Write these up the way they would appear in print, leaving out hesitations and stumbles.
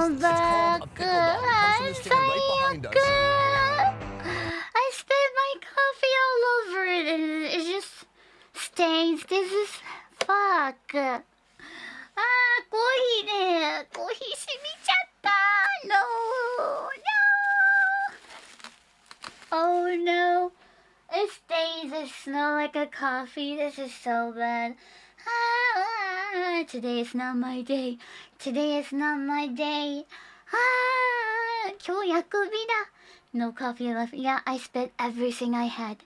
Welcome back. It's called a pickle dog. It comes from this can right behind us. I spilled my coffee all over it and it just stains. This is fuck. コーヒーね、コーヒー染みちゃった。No, no. Oh no. It stains. It smells like a coffee. This is so bad. Today is not my day. Today is not my day. 今日薬日だ. No coffee left. Yeah, I spit everything I had.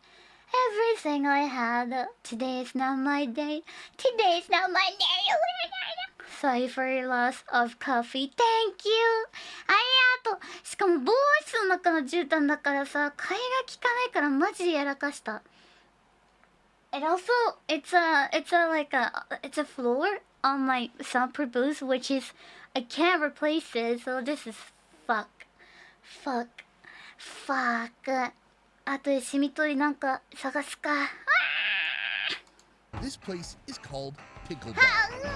Everything I had. Today is not my day. Today is not my day. Sorry for your loss of coffee. Thank you. ありがとう。しかも防音室の中の絨毯だからさ、替えが効かないからマジでやらかした。And also, it's a floor on my soundproof booth, which is I can't replace it. So this is fuck. あとで染み取りなんか探すか。This place is called Pickle Dog.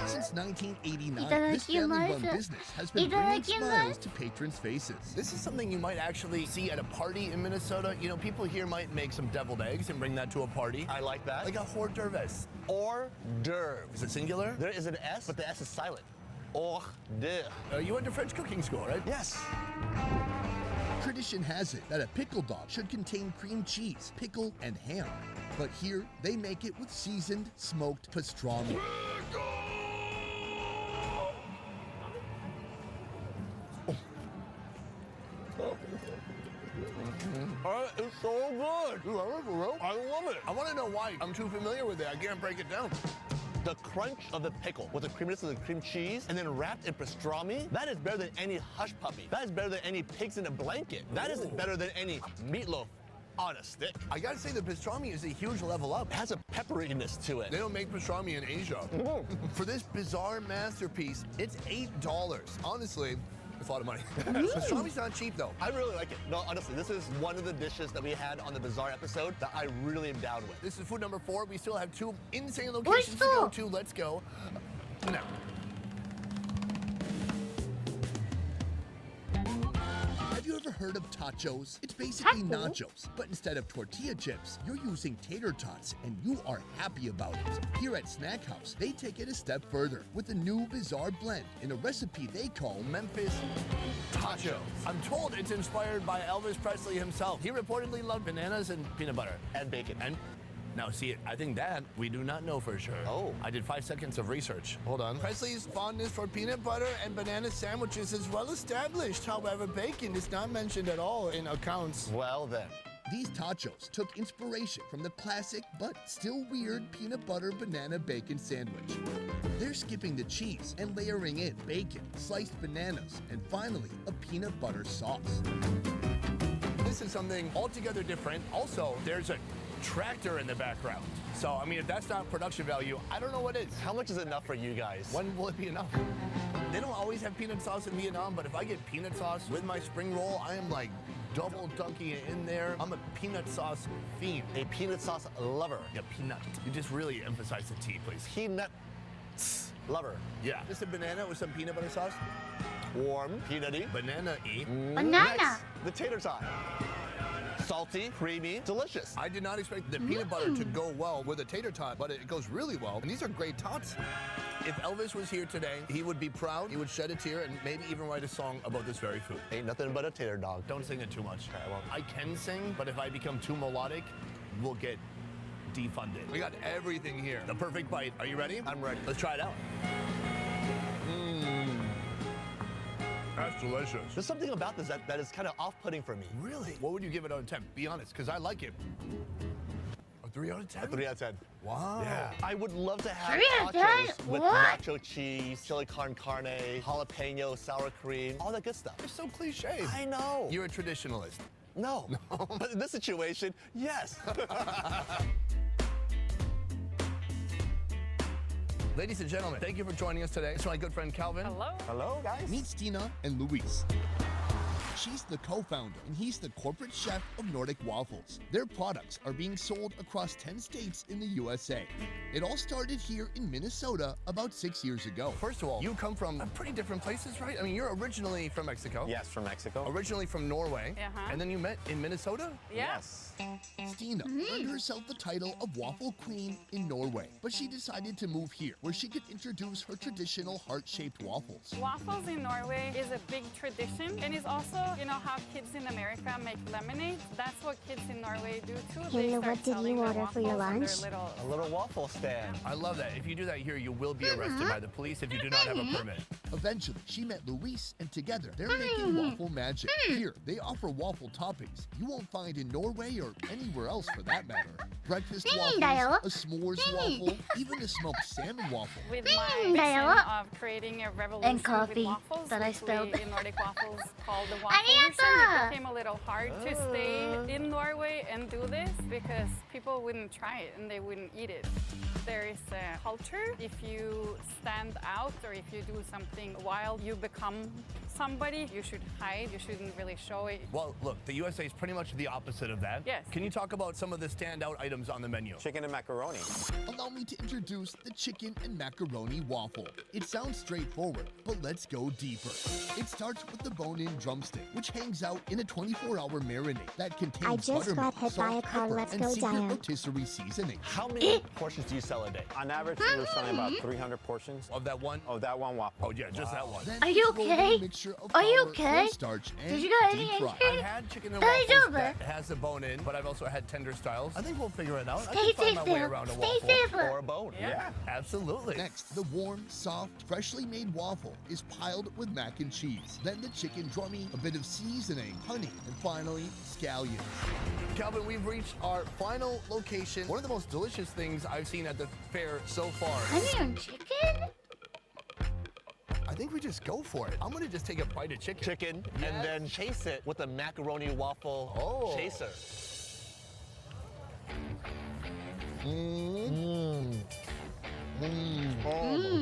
Since 1989, this family-run business has been bringing smiles to patrons' faces. This is something you might actually see at a party in Minnesota. You know, people here might make some deviled eggs and bring that to a party. I like that. Like a hors d'oeuvres. Hors d'oeuvres. Is it singular? There is an S, but the S is silent. Hors d'oeuvres. You went to French cooking school, right? Yes. Tradition has it that a pickle dog should contain cream cheese, pickle, and ham. But here, they make it with seasoned, smoked pastrami. It's so good. You love it, bro? I love it. I want to know why. I'm too familiar with it. I can't break it down. The crunch of the pickle with the creaminess of the cream cheese and then wrapped in pastrami, that is better than any hush puppy. That is better than any pigs in a blanket. That is better than any meatloaf on a stick. I gotta say, the pastrami is a huge level up. It has a pepperiness to it. They don't make pastrami in Asia. For this bizarre masterpiece, it's $8. Honestly, it's a lot of money. Pastrami's not cheap, though. I really like it. No, honestly, this is one of the dishes that we had on the Bazaar episode that I really am down with. This is food number 4. We still have 2 insane locations to go to. Let's go now. Have you ever heard of tachos? It's basically nachos, but instead of tortilla chips, you're using tater tots, and you are happy about it. Here at Snack House, they take it a step further with a new bizarre blend in a recipe they call Memphis Tachos. I'm told it's inspired by Elvis Presley himself. He reportedly loved bananas and peanut butter. And bacon. And now, see, I think that we do not know for sure. Oh. I did 5 seconds of research. Hold on. Presley's fondness for peanut butter and banana sandwiches is well established. However, bacon is not mentioned at all in accounts. Well then. These tachos took inspiration from the classic but still weird peanut butter banana bacon sandwich. They're skipping the cheese and layering in bacon, sliced bananas, and finally, a peanut butter sauce. This is something altogether different. Also, there's a tractor in the background. So, I mean, if that's not production value, I don't know what is. How much is enough for you guys? When will it be enough? They don't always have peanut sauce in Vietnam, but if I get peanut sauce with my spring roll, I am like double dunking it in there. I'm a peanut sauce fiend. A peanut sauce lover. Yeah, peanut. You just really emphasize the T, please. Peanut lover. Yeah. Just a banana with some peanut butter sauce. Warm, peanutty. Banana-y. Banana. Next, the tater tot. Salty, creamy, delicious. I did not expect the peanut butter to go well with a tater tot, but it goes really well. And these are great tots. If Elvis was here today, he would be proud, he would shed a tear, and maybe even write a song about this very food. Ain't nothing but a tater dog. Don't sing it too much. Okay, I won't. I can sing, but if I become too melodic, we'll get defunded. We got everything here. The perfect bite. Are you ready? I'm ready. Let's try it out. That's delicious. There's something about this that is kind of off-putting for me. Really? What would you give it out of 10? Be honest, because I like it. A 3 out of 10? A 3 out of 10. Wow. Yeah. I would love to have 3 out of 10? tacos with What? nacho cheese, chili con carne, jalapeno, sour cream, all that good stuff. It's so cliche. I know. You're a traditionalist. No. But in this situation, yes. Ladies and gentlemen, thank you for joining us today. It's my good friend Calvin. Hello. Hello, guys. Meet Stina and Luis. She's the co-founder, and he's the corporate chef of Nordic Waffles. Their products are being sold across 10 states in the USA. It all started here in Minnesota about 6 years ago. First of all, you come from pretty different places, right? I mean, you're originally from Mexico. Yes, from Mexico. Originally from Norway. And then you met in Minnesota? Yes. Stina earned herself the title of Waffle Queen in Norway, but she decided to move here where she could introduce her traditional heart-shaped waffles. Waffles in Norway is a big tradition, and it's also, you know, how kids in America make lemonade. That's what kids in Norway do too. Henya, what did you order for your lunch? A little waffle stand. I love that. If you do that here, you will be arrested by the police if you do not have a permit. Eventually, she met Luis, and together they're making waffle magic. Here, they offer waffle toppings you won't find in Norway or anywhere else for that matter. Breakfast waffles, a s'mores waffle, even a smoked salmon waffle. With my mission of creating a revolution And coffee with waffles, that I which spilled. we in Nordic Waffles called the waffle revolution, it became a little hard to stay in Norway and do this because people wouldn't try it and they wouldn't eat it. There is a culture. If you stand out or if you do something while you become somebody, you should hide. You shouldn't really show it. Well, look, the USA is pretty much the opposite of that. Yes. Can you talk about some of the standout items on the menu? Chicken and macaroni. Allow me to introduce the chicken and macaroni waffle. It sounds straightforward, but let's go deeper. It starts with the bone-in drumstick, which hangs out in a 24-hour marinade that contains I just buttermilk, got hit by a salt, car. pepper, Let's and go, secret Diane. rotisserie seasoning. How many portions do you sell a day? On average, we were selling about 300 portions Of that one? of that one waffle. Oh, yeah, just that one. Then Are you throw in a okay? mixture of Are you flour, okay? cornstarch, and Did you get any deep fry. I injury? had chicken and Guys, waffles over. that has a bone in, but I've also had tender styles. I think we'll figure it out. I Stay can find safe my way there. around a Stay waffle. safe. Or a bone? Yeah, absolutely. Next, the warm, soft, freshly made waffle is piled with mac and cheese. Then the chicken drummy, a bit of seasoning, honey, and finally, scallions. Calvin, we've reached our final location. One of the most delicious things I've seen at the fair so far. Honey and chicken? I think we just go for it. I'm gonna just take a bite of chicken. Chicken, and then chase it with a macaroni waffle chaser.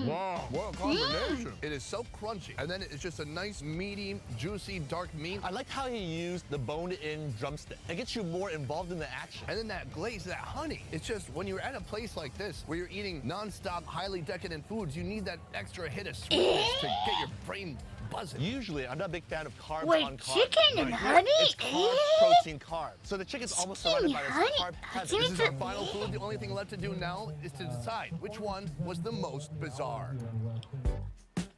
Wow, what a combination. It is so crunchy. And then it's just a nice, meaty, juicy, dark meat. I like how you use the bone-in drumstick. It gets you more involved in the action. And then that glaze, that honey. It's just, when you're at a place like this, where you're eating non-stop, highly decadent foods, you need that extra hit of sweetness to get your brain buzzing. Usually, I'm not a big fan of carbs Wait, on carbs. chicken and honey? It's carb, protein, carb. So the chicken's almost surrounded by this honey? carb heaven. Seems This is our final food. The only thing left to do now is to decide which one was the most bizarre.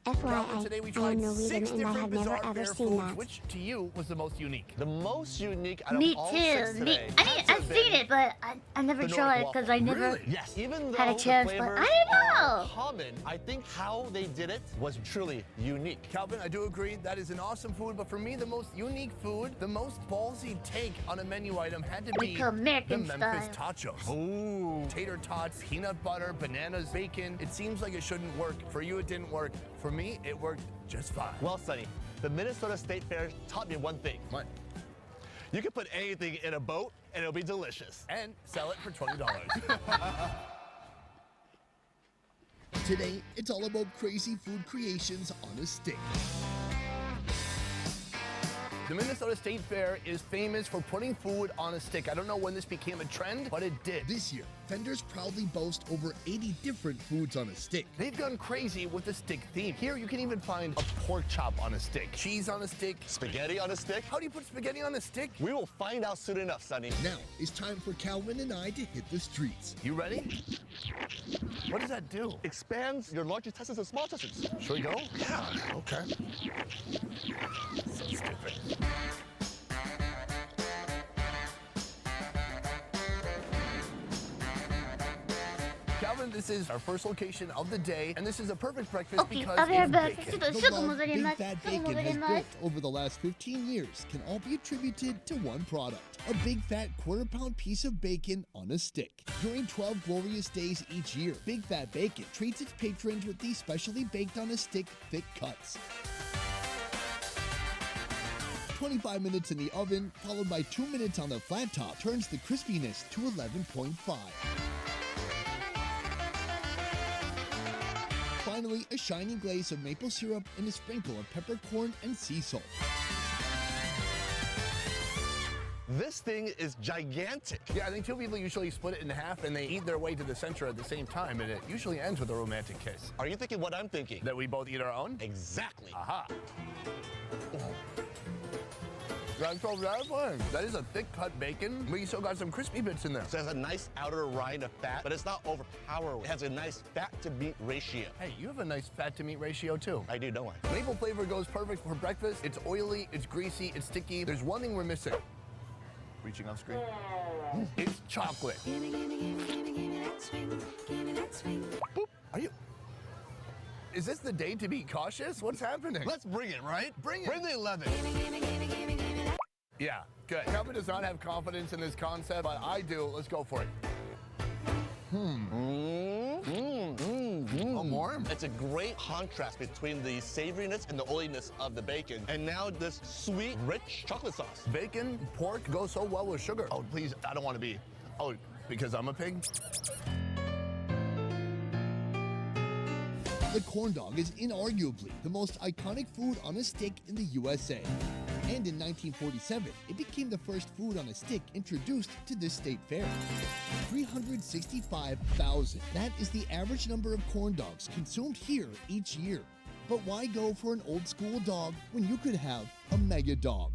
FYI, Today we I tried am Norwegian 6 and I different have never bizarre ever fair seen foods. that. Which to you was the most unique? The most unique out Me of all too. 6 Me, today I mean, had to I've have seen been it, but I never the tried it Nordic because I waffle. never. Really? Yes, even though had a chance, the but flavors I don't are know. common, I think how they did it was truly unique. Calvin, I do agree that is an awesome food, but for me, the most unique food, the most ballsy take on a menu item had to be call American the Memphis tachos. Ooh. Tater tots, peanut butter, bananas, bacon. It seems like it shouldn't work. For you, it didn't work. For me, it worked just fine. Well, Sonny, the Minnesota State Fair taught me one thing. What? You can put anything in a boat and it'll be delicious. And sell it for $20. Today, it's all about crazy food creations on a stick. The Minnesota State Fair is famous for putting food on a stick. I don't know when this became a trend, but it did. This year, vendors proudly boast over 80 different foods on a stick. They've gone crazy with the stick theme. Here, you can even find a pork chop on a stick, cheese on a stick. Spaghetti on a stick? How do you put spaghetti on a stick? We will find out soon enough, Sonny. Now, it's time for Calvin and I to hit the streets. You ready? What does that do? Expands your large intestines and small intestines. Should we go? Yeah. Okay. So stupid. Calvin, this is our first location of the day, and this is a perfect breakfast Okay, because I'll be right it's back. bacon. The Sugar love very Big much. Fat Sugar Bacon very has much. built over the last 15 years can all be attributed to one product, a big fat quarter-pound piece of bacon on a stick. During 12 glorious days each year, Big Fat Bacon treats its patrons with these specially baked on a stick thick cuts. 25 minutes in the oven, followed by 2 minutes on the flat top, turns the crispiness to 11.5. Finally, a shiny glaze of maple syrup and a sprinkle of peppercorn and sea salt. This thing is gigantic. Yeah, I think two people usually split it in half and they eat their way to the center at the same time, and it usually ends with a romantic kiss. Are you thinking what I'm thinking? That we both eat our own? Exactly. Aha. That's so satisfying. That is a thick cut bacon, but you still got some crispy bits in there. So it has a nice outer rind of fat, but it's not overpowering. It has a nice fat to meat ratio. Hey, you have a nice fat to meat ratio too. I do, don't I? Maple flavor goes perfect for breakfast. It's oily, it's greasy, it's sticky. There's one thing we're missing. Reaching off screen. It's chocolate. Boop. Are you? Is this the day to be cautious? What's happening? Let's bring it, right? Bring it. Bring the 11. Yeah, good. Calvin does not have confidence in this concept, but I do. Let's go for it. Oh, more? It's a great contrast between the savoriness and the oiliness of the bacon, and now this sweet, rich chocolate sauce. Bacon, pork go so well with sugar. Oh, please, I don't want to be. Oh, because I'm a pig? The corn dog is inarguably the most iconic food on a stick in the USA. And in 1947, it became the first food on a stick introduced to this state fair. 365,000. That is the average number of corn dogs consumed here each year. But why go for an old school dog when you could have a mega dog?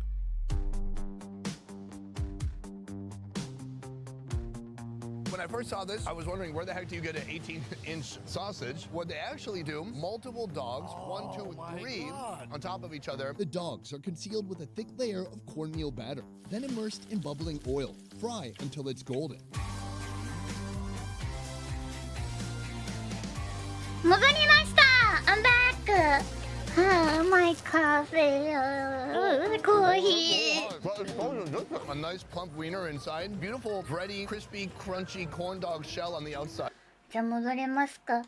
When I first saw this, I was wondering where the heck do you get an 18-inch sausage? What they actually do, multiple dogs, 1, 2, 3, on top of each other. The dogs are concealed with a thick layer of cornmeal batter, then immersed in bubbling oil. Fry until it's golden. I'm back! My coffee, coffee. A nice plump wiener inside. Beautiful, bready, crispy, crunchy corn dog shell on the outside. じゃあ戻れますか